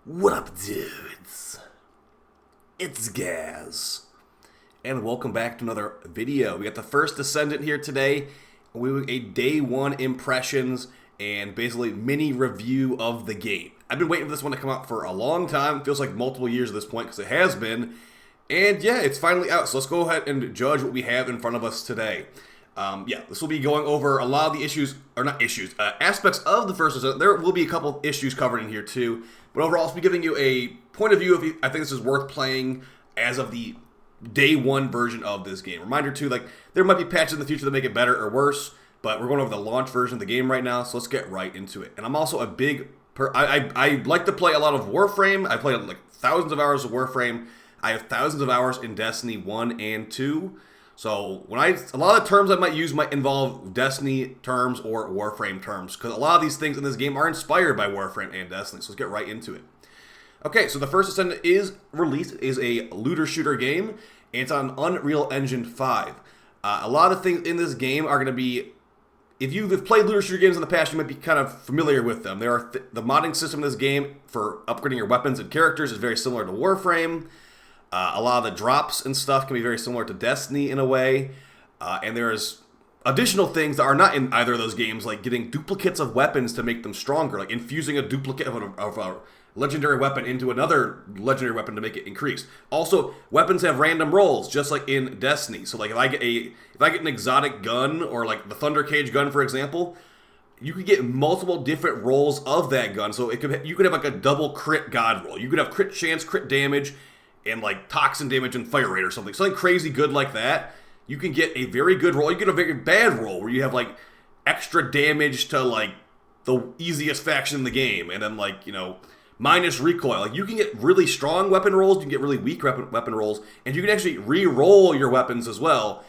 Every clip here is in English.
What up, dudes? It's Gaz, and welcome back to another video. We got the first Descendant here today. We have a day one impressions and basically mini review of the game. I've been waiting for this one to come out for a long time. It feels like multiple years at this point because it has been. And yeah, it's finally out. So let's go ahead and judge what we have in front of us today. This will be going over a lot of the issues, or not issues, aspects of the first Descendant. There will be a couple issues covered in here too. But overall, I'll be giving you a point of view if I think this is worth playing as of the day one version of this game. Reminder too, there might be patches in the future that make it better or worse, but we're going over the launch version of the game right now, so let's get right into it. And I'm also a big, I like to play a lot of Warframe. I played thousands of hours of Warframe. I have thousands of hours in Destiny 1 and 2. So a lot of terms I might use might involve Destiny terms or Warframe terms, because a lot of these things in this game are inspired by Warframe and Destiny. So let's get right into it. Okay, so the first Descendant is released. It is a looter shooter game, and it's on Unreal Engine 5. A lot of things in this game are going to be, if you've played looter shooter games in the past, you might be kind of familiar with them. There are the modding system in this game for upgrading your weapons and characters is very similar to Warframe. A lot of the drops and stuff can be very similar to Destiny in a way. And there's additional things that are not in either of those games, like getting duplicates of weapons to make them stronger, like infusing a duplicate of a legendary weapon into another legendary weapon to make it increase. Also, weapons have random rolls, just like in Destiny. So like if I get an exotic gun, or like the Thunder Cage gun, for example, you could get multiple different rolls of that gun. So you could have like a double crit god roll. You could have crit chance, crit damage, and like toxin damage and fire rate or something. Something crazy good like that. You can get a very good roll. You get a very bad roll where you have like extra damage to like the easiest faction in the game, and then minus recoil. Like you can get really strong weapon rolls, you can get really weak weapon rolls, and you can actually re-roll your weapons as well,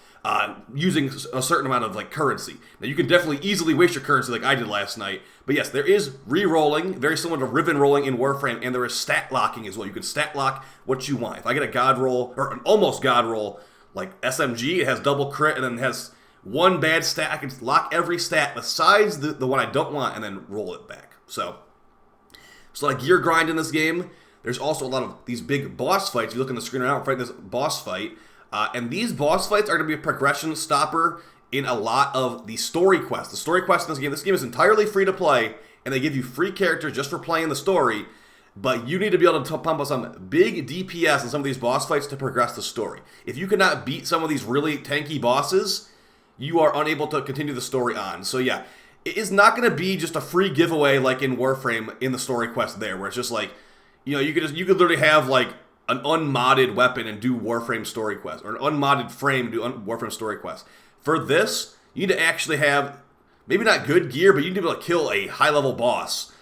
using a certain amount of currency. Now you can definitely easily waste your currency like I did last night, but yes, there is re-rolling, very similar to ribbon rolling in Warframe, and there is stat locking as well. You can stat lock what you want. If I get a god roll, or an almost god roll, like SMG, it has double crit and then it has one bad stat. I can lock every stat besides the one I don't want and then roll it back. So like gear grind in this game. There's also a lot of these big boss fights. You look on the screen right now, we're fighting this boss fight. And these boss fights are going to be a progression stopper in a lot of the story quests. The story quests in this game is entirely free to play, and they give you free characters just for playing the story. But you need to be able to pump up some big DPS in some of these boss fights to progress the story. If you cannot beat some of these really tanky bosses, you are unable to continue the story on. So yeah, it is not going to be just a free giveaway like in Warframe in the story quest there, where it's just like, you could literally have like an unmodded weapon and do Warframe story quest, or an unmodded frame and do Warframe story quest. For this, you need to actually have maybe not good gear, but you need to be able to kill a high level boss,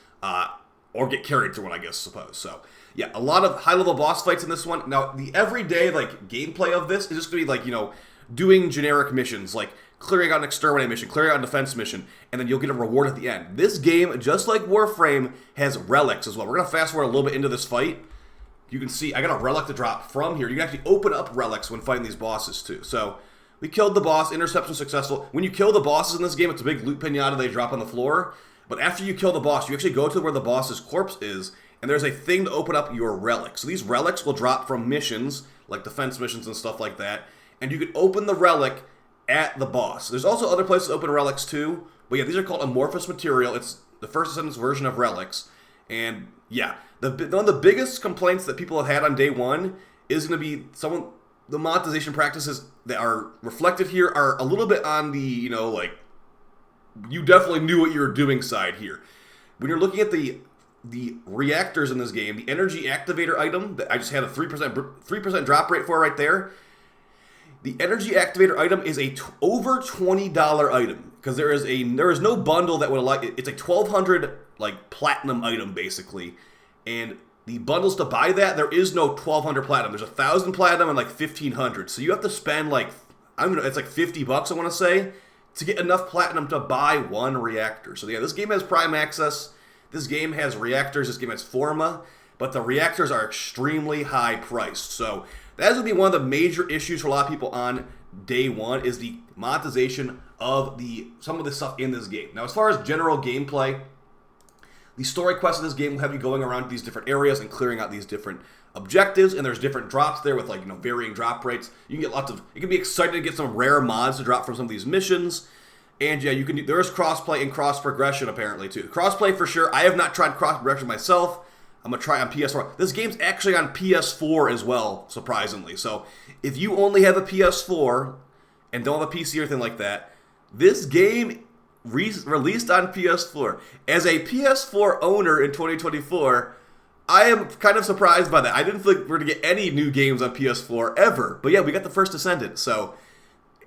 or get carried through one, I suppose. So yeah, a lot of high level boss fights in this one. Now the everyday gameplay of this is just gonna be doing generic missions, like clearing out an exterminate mission, clearing out a defense mission, and then you'll get a reward at the end. This game, just like Warframe, has relics as well. We're gonna fast forward a little bit into this fight. You can see I got a relic to drop from here. You can actually open up relics when fighting these bosses too. So we killed the boss, interception successful. When you kill the bosses in this game, it's a big loot pinata they drop on the floor. But after you kill the boss, you actually go to where the boss's corpse is, and there's a thing to open up your relics. So these relics will drop from missions, like defense missions and stuff like that, and you can open the relic at the boss. There's also other places to open relics too, but yeah, these are called amorphous material. It's the first Descendant's version of relics, and yeah, one of the biggest complaints that people have had on day one is going to be the monetization practices that are reflected here are a little bit on the, you definitely knew what you were doing side here. When you're looking at the reactors in this game, the energy activator item that I just had a 3% drop rate for right there, the energy activator item is over $20 item, because there is no bundle that would allow it. It's a 1,200 platinum item basically, and the bundles to buy that, there is no 1,200 platinum. There's 1,000 platinum and 1,500. So you have to spend it's $50 I want to say, to get enough platinum to buy one reactor. So yeah, this game has Prime Access. This game has reactors. This game has Forma, but the reactors are extremely high priced. So that's going to be one of the major issues for a lot of people on day one, is the monetization of some of the stuff in this game. Now, as far as general gameplay, The story quests in this game will have you going around these different areas and clearing out these different objectives, and there's different drops there with, like, varying drop rates. You can get lots of, you can be excited to get some rare mods to drop from some of these missions. And yeah, there's crossplay and cross progression apparently too. Crossplay for sure. I have not tried cross progression myself. I'm gonna try on PS4. This game's actually on PS4 as well, surprisingly. So if you only have a PS4 and don't have a PC or anything like that, this game released on PS4. As a PS4 owner in 2024, I am kind of surprised by that. I didn't think we were gonna get any new games on PS4 ever. But yeah, we got the first Descendant. So.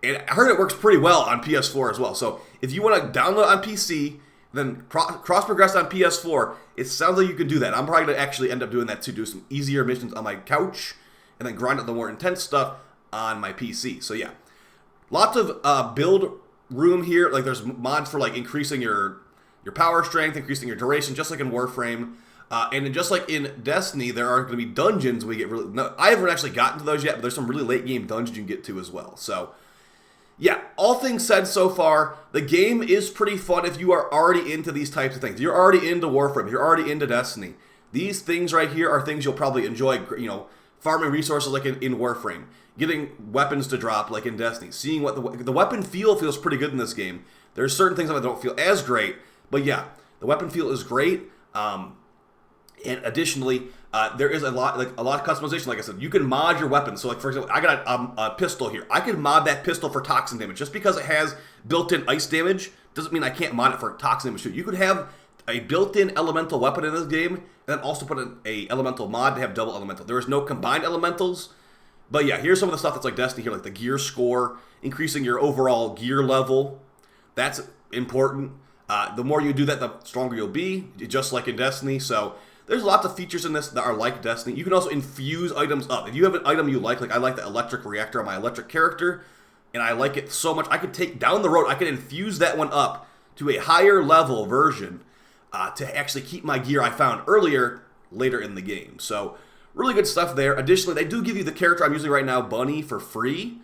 And I heard it works pretty well on PS4 as well. So if you want to download on PC, then cross-progress on PS4, it sounds like you can do that. I'm probably going to actually end up doing that too, do some easier missions on my couch, and then grind out the more intense stuff on my PC. So yeah, lots of build room here. Like there's mods for like increasing your power strength, increasing your duration, just like in Warframe. And then just like in Destiny, there are going to be dungeons we get really... No, I haven't actually gotten to those yet, but there's some really late-game dungeons you can get to as well. So... yeah, all things said so far, the game is pretty fun if you are already into these types of things. You're already into Warframe. You're already into Destiny. These things right here are things you'll probably enjoy, farming resources like in Warframe, getting weapons to drop like in Destiny, seeing what the weapon feel feels pretty good in this game. There's certain things that don't feel as great, but yeah, the weapon feel is great. And additionally, there is a lot of customization. Like I said, you can mod your weapon. So, like for example, I got a pistol here. I can mod that pistol for toxin damage. Just because it has built-in ice damage doesn't mean I can't mod it for toxin damage too. You could have a built-in elemental weapon in this game, and then also put in a elemental mod to have double elemental. There is no combined elementals, but yeah, here's some of the stuff that's like Destiny here, like the gear score, increasing your overall gear level. That's important. The more you do that, the stronger you'll be, just like in Destiny. So. There's lots of features in this that are like Destiny. You can also infuse items up. If you have an item you like I like the electric reactor on my electric character, and I like it so much, I could take down the road, I could infuse that one up to a higher level version to actually keep my gear I found later in the game. So, really good stuff there. Additionally, they do give you the character I'm using right now, Bunny, for free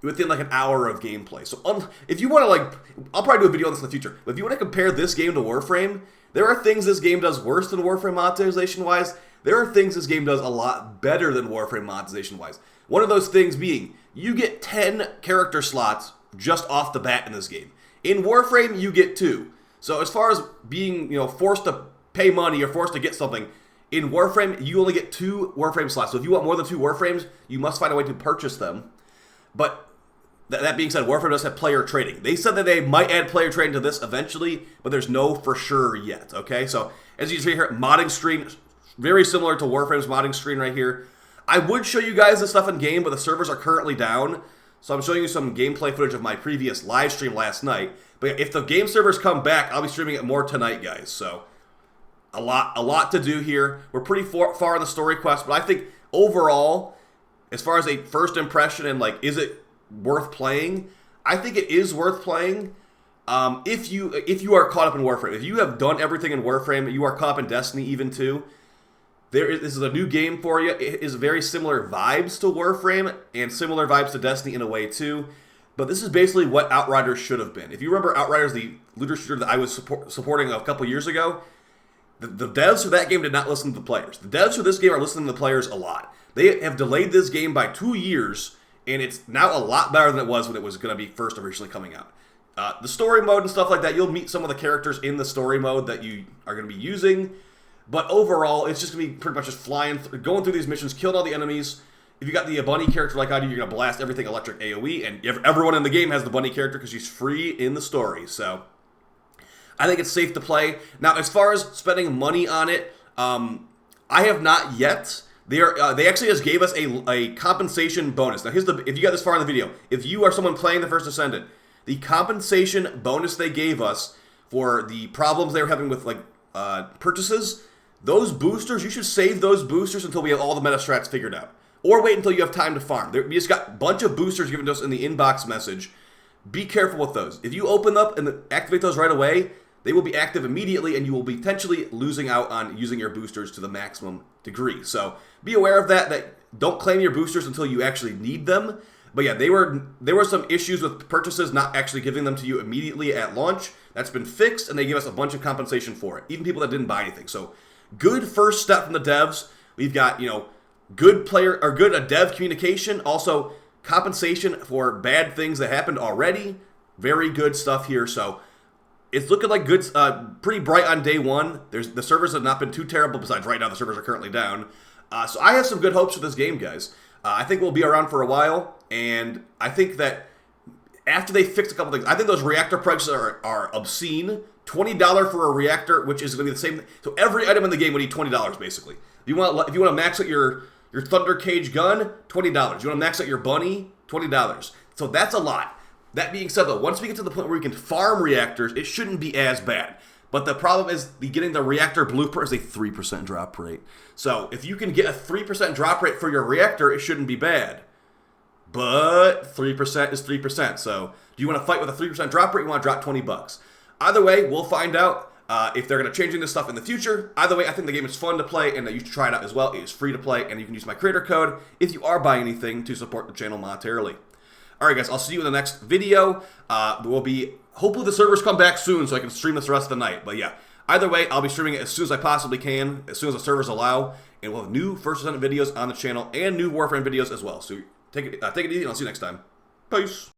within like an hour of gameplay. So, if you want to I'll probably do a video on this in the future, but if you want to compare this game to Warframe, there are things this game does worse than Warframe monetization-wise. There are things this game does a lot better than Warframe monetization-wise. One of those things being, you get 10 character slots just off the bat in this game. In Warframe, you get 2. So as far as being, forced to pay money or forced to get something, in Warframe, you only get 2 Warframe slots. So if you want more than 2 Warframes, you must find a way to purchase them. But... that being said, Warframe does have player trading. They said that they might add player trading to this eventually, but there's no for sure yet, okay? So, as you can see here, modding screen, very similar to Warframe's modding screen right here. I would show you guys this stuff in game, but the servers are currently down. So I'm showing you some gameplay footage of my previous live stream last night. But if the game servers come back, I'll be streaming it more tonight, guys. So, a lot to do here. We're pretty far in the story quest, but I think overall, as far as a first impression and is it worth playing, I think it is worth playing if you are caught up in Warframe. If you have done everything in Warframe, you are caught up in Destiny even too, this is a new game for you. It is very similar vibes to Warframe and similar vibes to Destiny in a way too, but this is basically what Outriders should have been. If you remember Outriders, the looter shooter that I was supporting a couple years ago, the devs for that game did not listen to the players. The devs for this game are listening to the players a lot. They have delayed this game by 2 years, and it's now a lot better than it was when it was going to be first originally coming out. The story mode and stuff like that, you'll meet some of the characters in the story mode that you are going to be using. But overall, it's just going to be pretty much just going through these missions, killing all the enemies. If you got the Bunny character like I do, you're going to blast everything electric AoE. And everyone in the game has the Bunny character because she's free in the story. So I think it's safe to play. Now, as far as spending money on it, I have not yet. They actually just gave us a compensation bonus. Now, if you got this far in the video, if you are someone playing the first Descendant, the compensation bonus they gave us for the problems they were having with purchases, those boosters, you should save those boosters until we have all the meta strats figured out. Or wait until you have time to farm. We just got a bunch of boosters given to us in the inbox message. Be careful with those. If you open up and activate those right away, they will be active immediately, and you will be potentially losing out on using your boosters to the maximum degree. So be aware of that don't claim your boosters until you actually need them. But yeah, there were some issues with purchases not actually giving them to you immediately at launch. That's been fixed, and they give us a bunch of compensation for it, even people that didn't buy anything. So good first step from the devs. We've got, good dev communication, also compensation for bad things that happened already. Very good stuff here. So it's looking like good, pretty bright on day one. The servers have not been too terrible. Besides, right now the servers are currently down. So I have some good hopes for this game, guys. I think we'll be around for a while, and I think that after they fix a couple things, I think those reactor prices are obscene. $20 for a reactor, which is going to be the same. So every item in the game would need $20 basically. If you want to max out your Thunder Cage gun, $20. You want to max out your bunny, $20. So that's a lot. That being said, though, once we get to the point where we can farm reactors, it shouldn't be as bad. But the problem is getting the reactor blueprint is a 3% drop rate. So if you can get a 3% drop rate for your reactor, it shouldn't be bad. But 3% is 3%. So do you want to fight with a 3% drop rate? You want to drop $20. Either way, we'll find out if they're going to change this stuff in the future. Either way, I think the game is fun to play, and that you should try it out as well. It is free to play, and you can use my creator code if you are buying anything to support the channel monetarily. Alright guys, I'll see you in the next video. Hopefully the servers come back soon so I can stream this the rest of the night. But yeah, either way, I'll be streaming it as soon as I possibly can, as soon as the servers allow. And we'll have new First Descendant videos on the channel and new Warframe videos as well. So take it easy, and I'll see you next time. Peace.